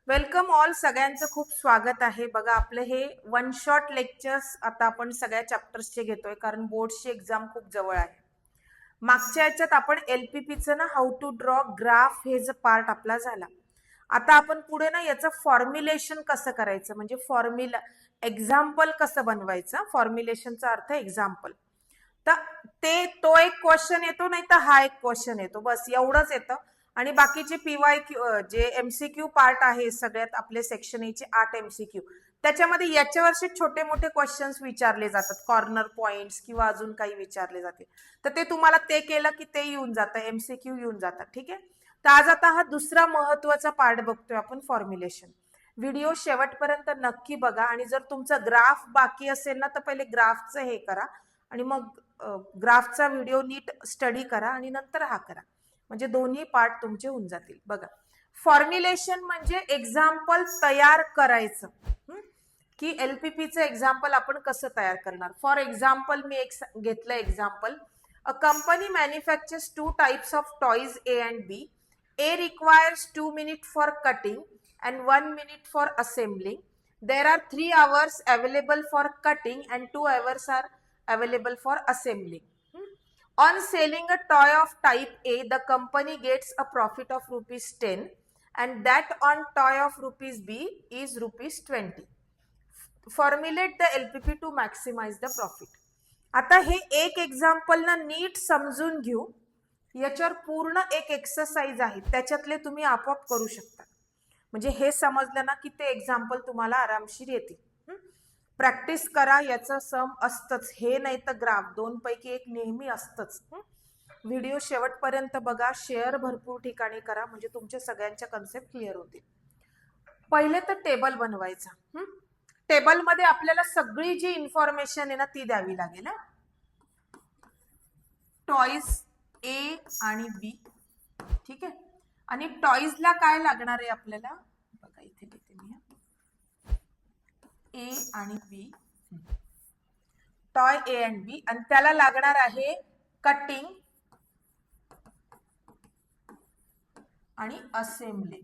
Welcome all. सगळ्यांचं खूप स्वागत आहे. बघा, आपलं हे वन शॉट लेक्चर्स आता आपण सगळ्या चॅप्टर्सचे घेतोय, कारण बोर्डची एक्झाम खूप जवळ आहे. मागच्या याच्यात आपण एलपीपीचं ना हाऊ टू ड्रॉ ग्राफ हे जो पार्ट आपला झाला. आता आपण पुढे ना याचं फॉर्म्युलेशन कसं करायचं, म्हणजे फॉर्म्युला एक्झाम्पल कसं बनवायचं. फॉर्म्युलेशनचा अर्थ एक्झाम्पल. तर तो एक क्वेश्चन येतो, नाही तर हा एक क्वेश्चन येतो, बस एवढंच येतं. आणि बाकीचे पीवाय क्यू जे एमसीक्यू पार्ट आहे सगळ्यात आपले सेक्शन एचे 8 एमसीक्यू, त्याच्यामध्ये याच्यावरचे छोटे मोठे क्वेश्चन्स विचारले जातात, कॉर्नर पॉइंट्स किंवा अजून काही विचारले जाते. तर ते तुम्हाला ते केलं की ते येऊन जातं, एमसीक्यू येऊन जातात. ठीक आहे. तर आज आता हा दुसरा महत्वाचा पार्ट बघतोय आपण, फॉर्म्युलेशन. व्हिडिओ शेवटपर्यंत नक्की बघा. आणि जर तुमचा ग्राफ बाकी असेल ना, तर पहिले ग्राफचं हे करा आणि मग ग्राफचा व्हिडिओ नीट स्टडी करा आणि नंतर हा करा, म्हणजे दोन्ही पार्ट तुमचे होऊन जातील. बघा, फॉर्म्युलेशन म्हणजे एक्झाम्पल तयार करायचं, की एलपीपीचं एक्झाम्पल आपण कसं तयार करणार. फॉर एक्झाम्पल मी एक घेतलं example. A company manufactures 2 types of toys A and B. A requires 2 minutes for cutting and 1 minute for assembling. There are 3 hours available for cutting and 2 hours are available for assembling. On selling a toy of type A, the company gets a profit of rupees 10 and that on toy of rupees B is rupees 20. Formulate the LPP to maximize the profit. आता हे एक example ना नीट समजून घेऊ. याच्यावर पूर्ण एक exercise आहे, त्याच्यातले तुम्ही आपोआप करू शकता. म्हणजे हे समजलं ना की ते एक्झाम्पल तुम्हाला आरामशीर येतील. प्रॅक्टिस करा, याचं सम असतंच, हे नाही तर ग्राफ, दोन पैकी एक नेहमी असतंच. व्हिडिओ शेवटपर्यंत बघा, शेअर भरपूर ठिकाणी करा, म्हणजे तुमच्या सगळ्यांच्या कन्सेप्ट क्लिअर होतील. पहिले तर टेबल बनवायचा. टेबलमध्ये आपल्याला सगळी जी इन्फॉर्मेशन आहे ना ती द्यावी लागेल. टॉयज ए आणि बी, ठीक आहे. आणि टॉयजला काय लागणार आहे आपल्याला, बघा इथे देते मी, ए आणि बी, टॉय ए अँड बी. आणि त्याला लागणार आहे कटिंग आणि असेंबली.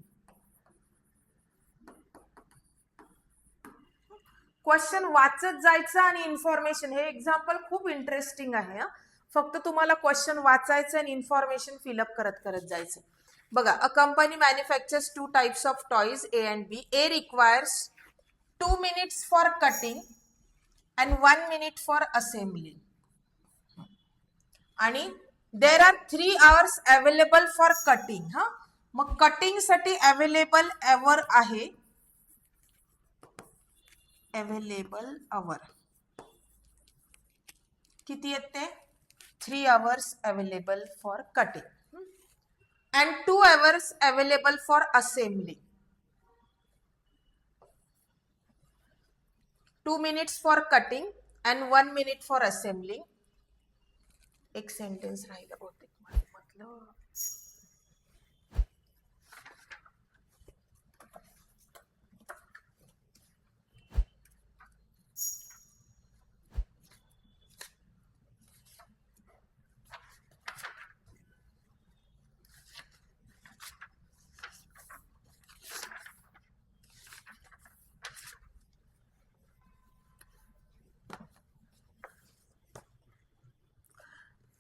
क्वेश्चन वाचत जायचं आणि इन्फॉर्मेशन, हे एक्झाम्पल खूप इंटरेस्टिंग आहे. फक्त तुम्हाला क्वेश्चन वाचायचं आणि इन्फॉर्मेशन फिलअप करत करत जायचं. बघा, a company manufactures 2 types of toys A and B. A requires 2 minutes for cutting and 1 minute for assembling. आणि there are 3 hours available for cutting. मग कटिंग साठी अवेलेबल एवर आहे, अवेलेबल अवर किती येते, 3 hours available for cutting and 2 hours available for assembling. 2 minutes for cutting and 1 minute for assembling. एक sentence राहिलं बहुतेक म्हटलं.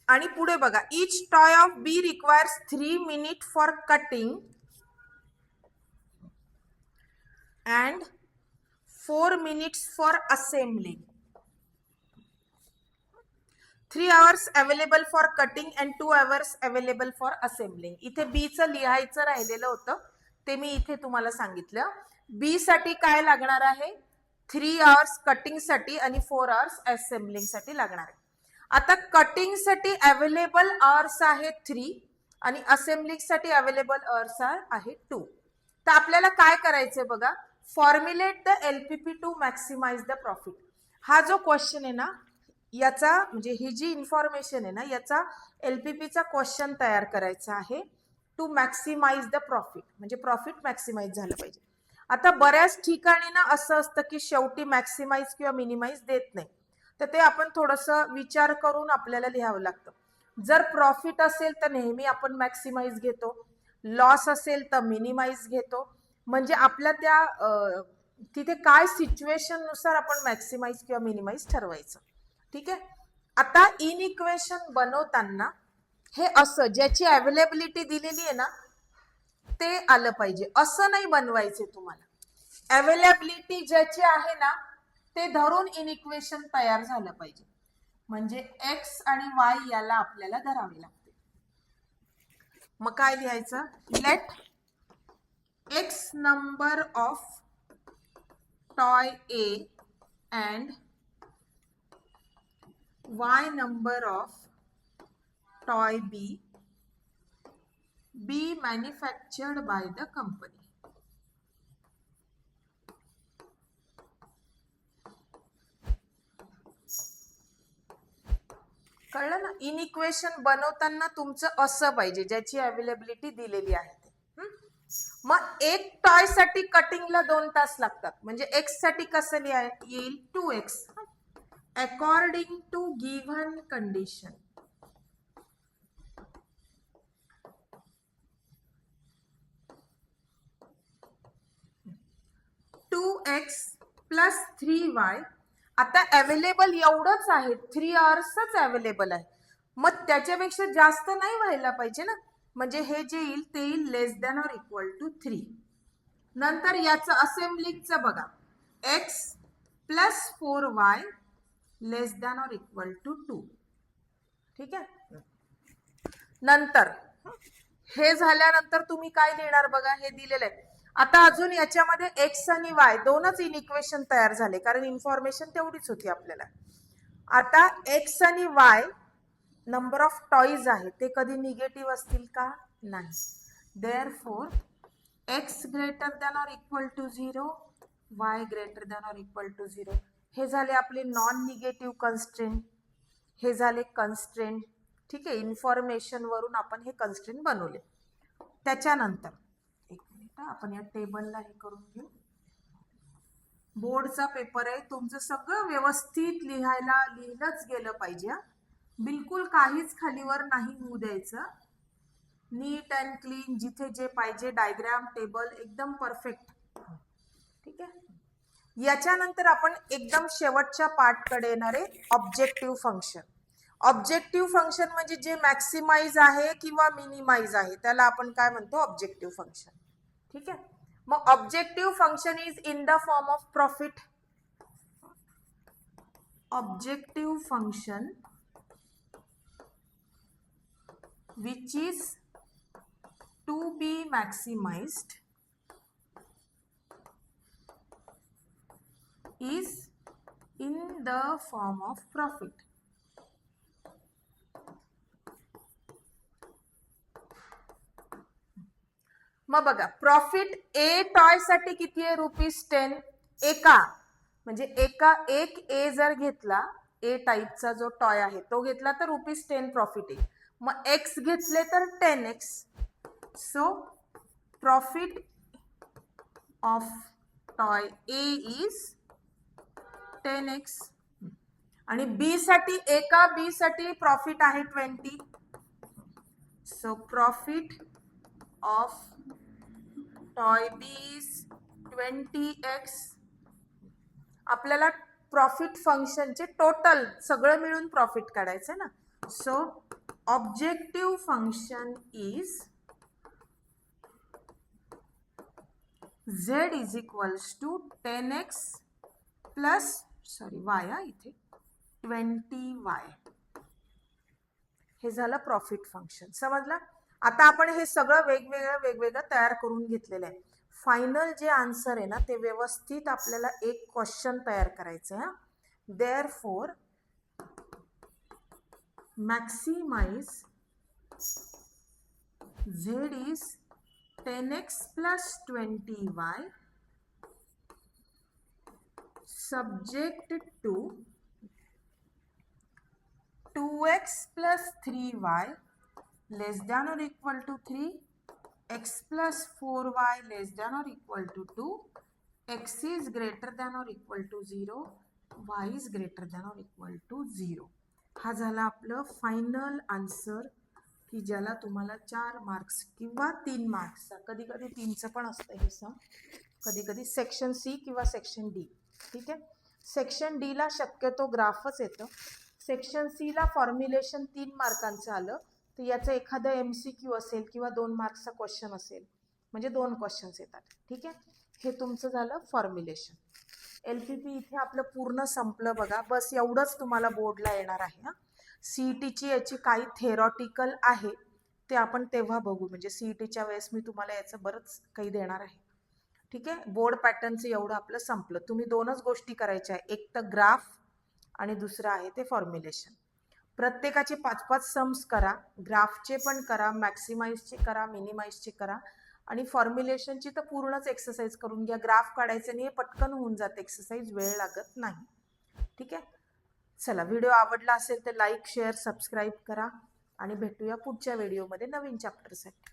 आणि पुढे बघा, each toy of B requires 3 minutes for cutting and 4 minutes for assembling. 3 hours available for cutting and 2 hours available for assembling. इथे B चं लिहायचं राहिलेलं होतं, ते मी इथे तुम्हाला सांगितलं. बी साठी काय लागणार आहे, 3 hours कटिंग साठी आणि 4 hours असेंबलिंग साठी लागणार आहे. आता कटिंग साठी अवेलेबल आवर्स आहे 3 आणि असेंबलिंग साठी अवेलेबल आवर्स आहे 2. तर आपल्याला काय करायचंय बघा, formulate the LPP to maximise the profit. हा जो क्वेश्चन आहे ना, याचा म्हणजे ही जी इन्फॉर्मेशन आहे ना, याचा एलपीपीचा क्वेश्चन तयार करायचा आहे टू मॅक्सिमाइज द प्रॉफिट, म्हणजे प्रॉफिट मॅक्सिमाइज झालं पाहिजे. आता बऱ्याच ठिकाणी ना असं असतं की शेवटी मॅक्सिमाइज किंवा मिनिमाइज देत नाही, तर ते आपण थोडंसं विचार करून आपल्याला लिहावं लागतं. जर प्रॉफिट असेल तर नेहमी आपण मॅक्सिमाइज घेतो, लॉस असेल तर मिनिमाइज घेतो. म्हणजे आपल्या त्या तिथे काय सिच्युएशन नुसार आपण मॅक्सिमाइज किंवा मिनिमाइज ठरवायचं. ठीक आहे. आता इन इक्वेशन बनवताना हे असं ज्याची अवेलेबिलिटी दिलेली आहे ना ते आलं पाहिजे, असं नाही बनवायचे तुम्हाला. अवेलेबिलिटी ज्याची आहे ना ते धरून इन इक्वेशन तयार झालं पाहिजे. म्हणजे एक्स आणि वाय याला आपल्याला धरावे लागते. मग काय लिहायचं? Let X number of toy A and y number of toy B be manufactured by the company. कळलं ना? इन इक्वेशन बनवताना तुमचं असं पाहिजे ज्याची अवेलेबिलिटी दिलेली आहे ते. मग एक टॉय साठी कटिंगला 2 तास लागतात, म्हणजे एक्स साठी कसं येईल? 2x according to given condition. x plus 3y. आता अवेलेबल एवढंच आहे, 3 आवर्सच अवेलेबल आहे. मग त्याच्यापेक्षा जास्त नाही व्हायला पाहिजे ना. म्हणजे हे जे येईल ते येईल less than or equal to 3. नंतर याचं असेंब्लिंगचं बघा, x plus 4y less than or equal to 2. ठीक आहे. नंतर हे झाल्यानंतर तुम्ही काय लिहिणार बघा, हे दिलेलं आहे. आता अजून याच्यामध्ये एक्स आणि वाय दोनच इन इक्वेशन तयार झाले, कारण इन्फॉर्मेशन तेवढीच होती आपल्याला. आता एक्स आणि वाय नंबर ऑफ टॉईज आहे, ते कधी निगेटिव्ह असतील का? नाही. Therefore x greater than or equal to 0, y greater than or equal to 0. हे झाले आपले नॉन निगेटिव्ह कन्स्ट्रेंट, हे झाले कन्स्ट्रेंट. ठीक आहे. इन्फॉर्मेशन वरून आपण हे कन्स्ट्रेंट बनवले. त्याच्यानंतर एक मिनिट आपण या टेबलला हे करून घेऊ. बोर्डचा पेपर आहे, तुमचं सगळं व्यवस्थित लिहिलंच गेलं पाहिजे. बिलकुल काहीच खालीवर नाही होऊ द्यायचं. नीट अँड क्लीन, जिथे जे पाहिजे डायग्राम टेबल एकदम परफेक्ट. ठीक आहे. याच्यानंतर आपण एकदम शेवटच्या पार्टकडे येणार आहे, ऑब्जेक्टिव्ह फंक्शन. ऑब्जेक्टिव्ह फंक्शन म्हणजे जे मॅक्सिमाइज आहे किंवा मिनिमाइज आहे त्याला आपण काय म्हणतो? Objective function. ठीक आहे. मग objective function is in the form of profit. Objective function which is to be maximized is in the form of profit. मग बघा, प्रॉफिट ए टॉय साठी किती आहे? ₹10. एका म्हणजे एक ए जर घेतला, ए टाईपचा जो टॉय आहे तो घेतला तर ₹10 प्रॉफिट आहे. मग एक्स घेतले तर 10x. So profit of toy A is 10x. आणि बी साठी एका बी साठी प्रॉफिट आहे 20. So profit of toy B is 20x. आपल्याला प्रॉफिट फंक्शनचे टोटल सगळं मिळून प्रॉफिट काढायचं ना. So objective function is z is equals to 10x plus y इथे 20y. हे झालं प्रॉफिट फंक्शन. समजला? आता आपण हे सगळं वेगवेगळं तयार करून घेतलेलं आहे. फायनल जे आन्सर आहे ना ते व्यवस्थित आपल्याला एक क्वेश्चन तयार करायचं आहे. Therefore maximise z is 10x plus 20y subject to 2x plus 3y less than or equal to 3, x plus 4y less than or equal to 2, x is greater than or equal to 0, y is greater than or equal to 0. हा झाला आपलं final answer की ज्याला तुम्हाला 4 marks किंवा 3 marks, कधी कधी 3चं पण असतं हे सम, कधी कधी सेक्शन सी किंवा सेक्शन डी. ठीक आहे, सेक्शन डी ला शक्यतो ग्राफच येतं. सेक्शन सी ला फॉर्म्युलेशन 3 मार्कांचं आलं तर याचं एखादं MCQ असेल किंवा 2 मार्क्सचा क्वेश्चन असेल, म्हणजे 2 क्वेश्चन्स येतात. ठीक आहे, हे तुमचं झालं फॉर्म्युलेशन. LPP इथे आपलं पूर्ण संपलं बघा. बस एवढंच तुम्हाला बोर्डला येणार आहे. CETची याची काही थेरॉटिकल आहे ते आपण तेव्हा बघू, म्हणजे CETच्या वेळेस मी तुम्हाला याचं बरंच काही देणार आहे. ठीक आहे, बोर्ड पॅटर्नचं एवढं आपलं संपलं. तुम्ही 2च गोष्टी करायच्या आहे, एक तर ग्राफ आणि दुसरं आहे ते फॉर्म्युलेशन. प्रत्येकाचे 5-5 सम्स करा, ग्राफचे पण करा, मॅक्सिमाइजचे करा, मिनिमाइजचे करा आणि फॉर्म्युलेशनची तर पूर्णच एक्सरसाइज करून घ्या. ग्राफ काढायचं नाही, हे पटकन होऊन जाते एक्सरसाइज, वेळ लागत नाही. ठीक आहे, चला व्हिडिओ आवडला असेल तर लाईक शेअर सबस्क्राईब करा आणि भेटूया पुढच्या व्हिडिओमध्ये नवीन चॅप्टरसाठी.